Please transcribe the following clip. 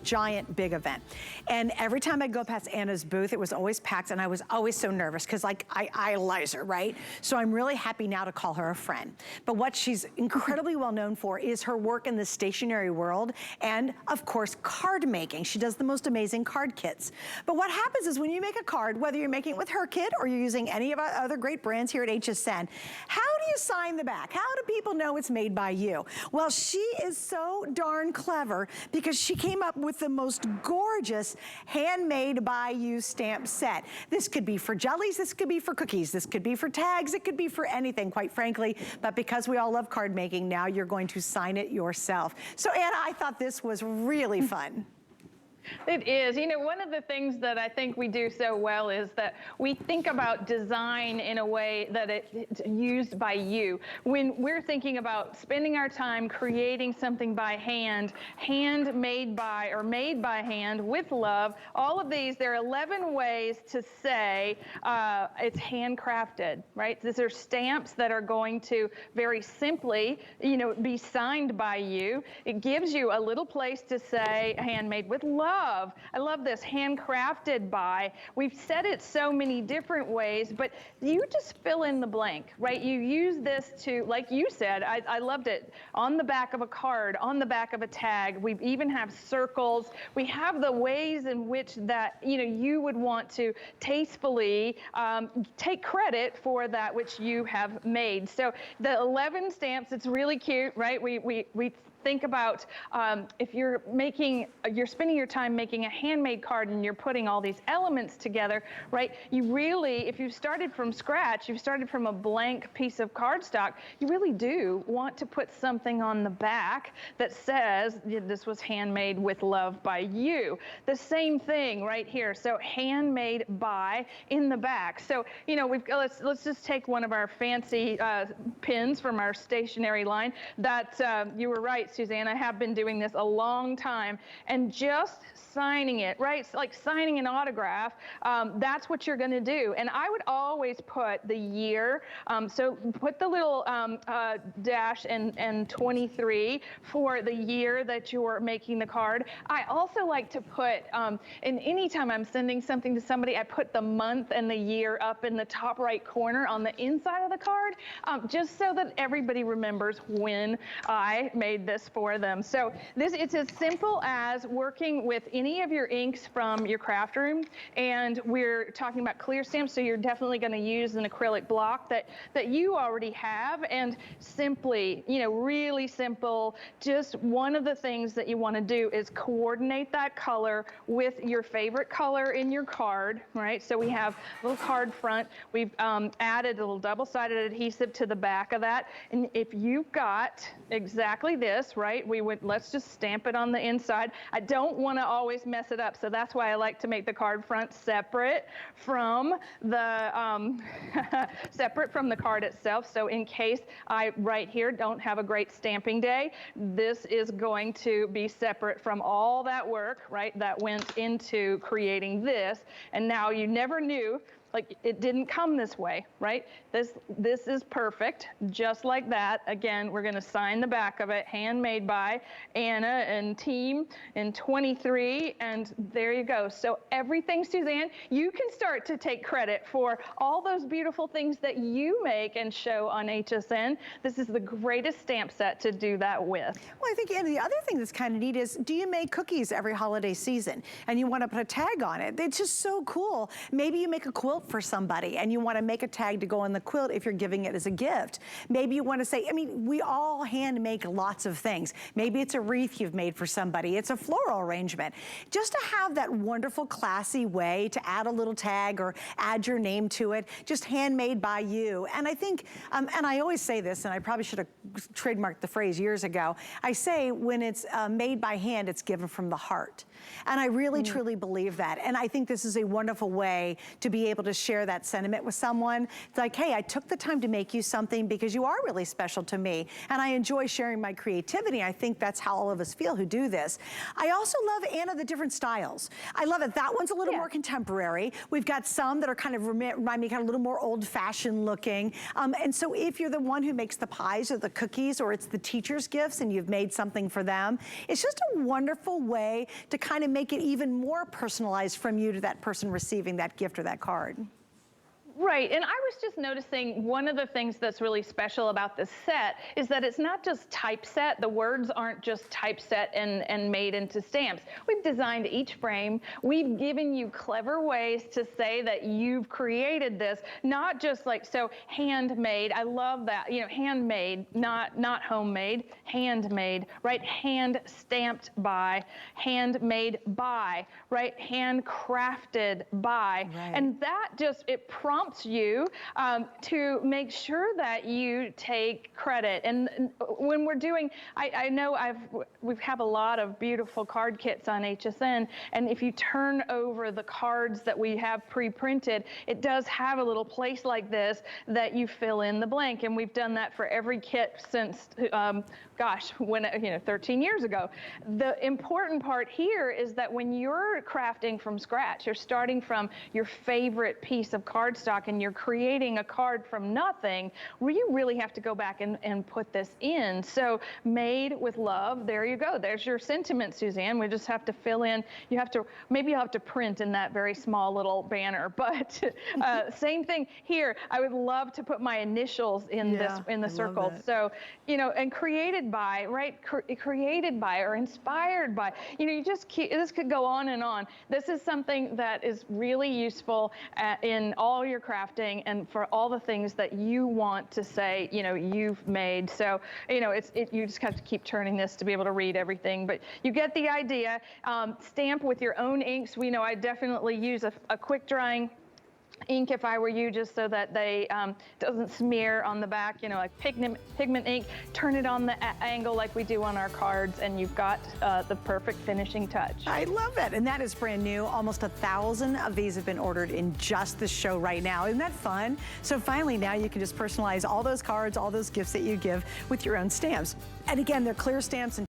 giant big event. And every time I'd go past Anna's booth, it was always packed, and I was always so nervous because like I idolize her, right? So I'm really happy now to call her a friend. But what she's incredibly well known for is her work in the stationery world and of course card making. She does the most amazing card kits. But what happens is when you make a card, whether you're making it with her kit or you're using any of our other great brands here at HSN, how do you sign the back? How do people know it's made by you? Well, she is so darn clever because she came up with the most gorgeous handmade by you stamp set. This could be for jellies, this could be for cookies, this could be for tags, it could be for anything, quite frankly. But because we all love card making, now you're going to sign it yourself. So Anna, I thought this was really fun. It is. You know, one of the things that I think we do so well is that we think about design in a way that it's used by you. When we're thinking about spending our time creating something by hand, handmade by or made by hand with love, all of these, there are 11 ways to say it's handcrafted, right? These are stamps that are going to very simply, you know, be signed by you. It gives you a little place to say handmade with love. I love this, handcrafted by. We've said it so many different ways, but you just fill in the blank, right? You use this to, like you said, I loved it, on the back of a card, on the back of a tag. We even have circles. We have the ways in which that, you know, you would want to tastefully take credit for that which you have made. So the 11 stamps, it's really cute, right? We think about if you're spending your time making a handmade card and you're putting all these elements together, right? You really, if you started from scratch, you've started from a blank piece of cardstock, you really do want to put something on the back that says this was handmade with love by you. The same thing right here. So handmade by in the back. So, you know, let's just take one of our fancy pins from our stationery line. That you were right, Suzanne, I have been doing this a long time, and just signing it, right? It's like signing an autograph. That's what you're going to do. And I would always put the year. So put the little dash and 23 for the year that you're making the card. I also like to put, and anytime I'm sending something to somebody, I put the month and the year up in the top right corner on the inside of the card, just so that everybody remembers when I made this for them. So it's as simple as working with any of your inks from your craft room, and we're talking about clear stamps, so you're definitely going to use an acrylic block that you already have, and simply, you know, really simple. Just one of the things that you want to do is coordinate that color with your favorite color in your card, right? So we have a little card front. We've added a little double-sided adhesive to the back of that, and if you've got exactly this, right, let's just stamp it on the inside. I don't want to always mess it up, so that's why I like to make the card front separate from the separate from the card itself. So in case I right here don't have a great stamping day, this is going to be separate from all that work, right, that went into creating this. And now you never knew, like, it didn't come this way, right? This is perfect, just like that. Again, we're gonna sign the back of it, handmade by Anna and team in 23, and there you go. So everything, Suzanne, you can start to take credit for all those beautiful things that you make and show on HSN. This is the greatest stamp set to do that with. Well, I think, Anna, the other thing that's kind of neat is, do you make cookies every holiday season and you want to put a tag on it? It's just so cool. Maybe you make a quilt for somebody and you want to make a tag to go on the quilt if you're giving it as a gift. Maybe you want to say, I mean, we all hand make lots of things. Maybe it's a wreath you've made for somebody. It's a floral arrangement. Just to have that wonderful, classy way to add a little tag or add your name to it, just handmade by you. And I think, and I always say this, and I probably should have trademarked the phrase years ago, I say when it's made by hand, it's given from the heart. And I really, truly believe that. And I think this is a wonderful way to be able to to share that sentiment with someone. It's like, hey, I took the time to make you something because you are really special to me, and I enjoy sharing my creativity. I think that's how all of us feel who do this. I also love, Anna, the different styles. I love it. That one's a little more contemporary. We've got some that are kind of remind me kind of a little more old-fashioned looking. And so if you're the one who makes the pies or the cookies, or it's the teacher's gifts and you've made something for them, it's just a wonderful way to kind of make it even more personalized from you to that person receiving that gift or that card. Right, and I was just noticing one of the things that's really special about this set is that it's not just typeset. The words aren't just typeset and made into stamps. We've designed each frame. We've given you clever ways to say that you've created this, not just like, so handmade. I love that, you know, handmade, not homemade, handmade, right? Hand stamped by, handmade by, right? Handcrafted by. Right. And that just, it prompts you to make sure that you take credit. And when we're doing, I know we have a lot of beautiful card kits on HSN, and if you turn over the cards that we have pre-printed, it does have a little place like this that you fill in the blank, and we've done that for every kit since, gosh, when, you know, 13 years ago. The important part here is that when you're crafting from scratch, you're starting from your favorite piece of cardstock and you're creating a card from nothing, where you really have to go back and put this in. So made with love, there you go. There's your sentiment, Suzanne. We just have to fill in. You have to, maybe you'll have to print in that very small little banner, but same thing here. I would love to put my initials in the circle. So, you know, and created by, right? Created by or inspired by, you know, you just keep, this could go on and on. This is something that is really useful in all your crafting and for all the things that you want to say, you know, you've made. So, you know, you just have to keep turning this to be able to read everything, but you get the idea. Stamp with your own inks. We know I definitely use a quick drying ink if I were you, just so that they doesn't smear on the back, you know, like pigment ink. Turn it on the angle like we do on our cards, and you've got the perfect finishing touch. I love it, and that is brand new. Almost 1,000 of these have been ordered in just the show right now. Isn't that fun? So finally now you can just personalize all those cards, all those gifts that you give with your own stamps. And again, they're clear stamps and